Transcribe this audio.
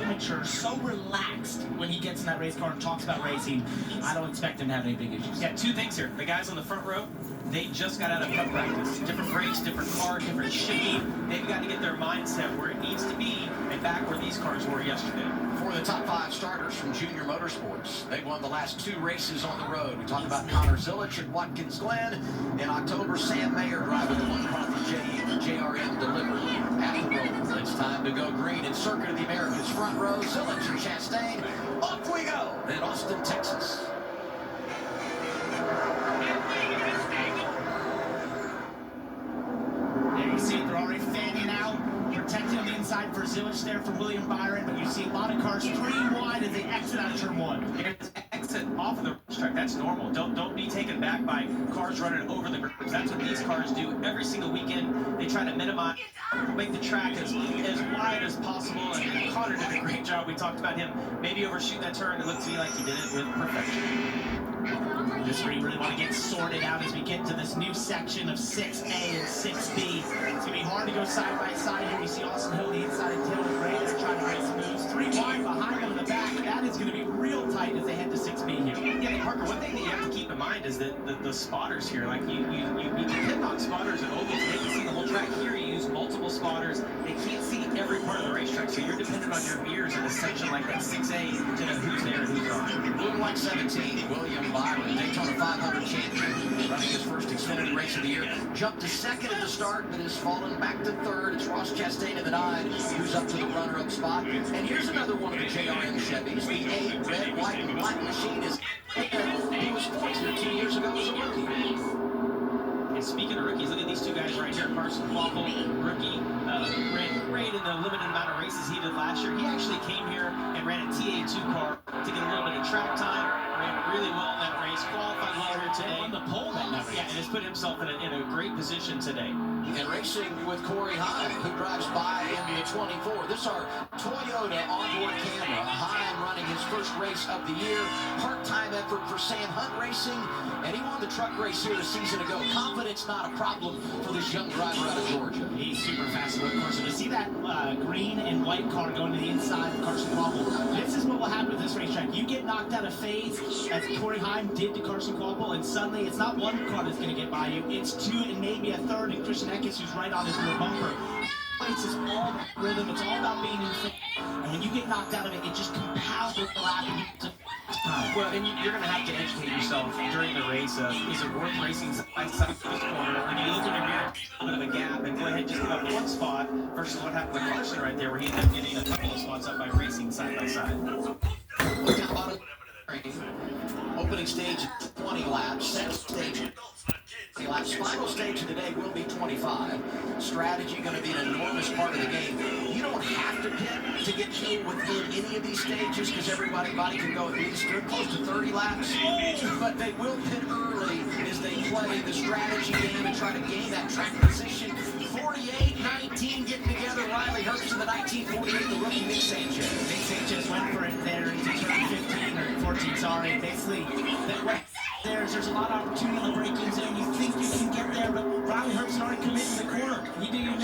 so mature, so relaxed when he gets in that race car and talks about racing. I don't expect him to have any big issues. Yeah, two things here. The guys on the front row, they just got out of cup practice. Different brakes, different car, different shifting. They've got to get their mindset where it needs to be and back where these cars were yesterday. For the top 5 starters from Junior Motorsports, they won the last 2 races on the road. We talked about Connor Zilic at Watkins Glen. In October, Sam Mayer driving the one car for JRM delivered at the road. It's time to go green in Circuit of the Americas front row. Zilic and Chastain. Off we go in Austin, Texas. There you see it, they're already fanning out, protecting on the inside for Zilic there for William Byron, but you see a lot of cars 3 wide as they exit out of turn 1. Exit off of the racetrack, that's normal. Don't be taken back by cars running over the grips. That's what these cars do every single weekend. They try to minimize, make the track as wide as possible, and Connor did a great job. We talked about him maybe overshoot that turn. It looked to me like he did it with perfection. This is where you really want to get sorted out as we get to this new section of 6A and 6B. It's going to be hard to go side by side here. You see Austin Hill, the inside and tail with Ray. They're trying to make some moves. 3 wide behind them in the back. That is going to be real tight as they head to 6B here. Yeah, Parker, one thing that you have to keep in mind is that the spotters here, like you depend on spotters at ovals. They can see the whole track. Here you use multiple spotters. They can't see every part of the racetrack, so you're dependent on your ears in a section like that 6A to know who's there and who's on. Blue and white 17, William Byron, Daytona 500 champion, running his first Xfinity race of the year. Jumped to 2nd at the start, but has fallen back to 3rd. It's Ross Chastain in the 9, who's up to the runner-up spot. And here's another one of the JRM Chevys. The 8 red, white, and black machine is he was sports here 2 years ago as a rookie. And speaking of rookies, look at these 2 guys right here. Carson Quapple, rookie, ran great in the limited amount of races he did last year. He actually came here and ran a TA2 car to get a little bit of track time. Ran really well in that race. Qualified well here today. On the pole that night. Yeah, and has put himself in a great position today. And racing with Corey Hine, who drives by in the 24. This is our Toyota onboard camera. Hine running his first race of the year. Part-time effort for Sam Hunt Racing, and he won the truck race here a season ago. Confidence not a problem for this young driver out of Georgia. He's super fast, of course. So to see that green and white car going to the inside of Carson Quapple, this is what will happen with this racetrack. You get knocked out of phase, as Corey Hine did to Carson Quapple, and suddenly it's not one car that's going to get by you. It's 2 and maybe a 3rd, and Christian Eckes, who's right on his rear bumper. It's just all about rhythm. It's all about being in phase. And when you get knocked out of it, it just compounds the lap. Well, and you're going to have to educate yourself during the race of, is it worth racing side by side this corner? When you look in your mirror, a little bit of a gap, and go ahead and just give up 1 spot versus what happened with Carson right there, where he ended up getting a couple of spots up by racing side by side. Opening stage 20 laps, second stage 20 laps. Final stage of the day will be 25. Strategy going to be an enormous part of the game. You don't have to pit to get killed within any of these stages because everybody can go at least close to 30 laps. But they will pit early as they play the strategy game and try to gain that track position. 48-19 getting together. Riley Herbst in the 1948, the rookie Nick Sanchez. Nick Sanchez went for it there into turn 15 or 14, sorry. Basically, there's a lot of opportunity on the break-ins there. You think you can get there, but Riley Herbst already committed to the corner. You do your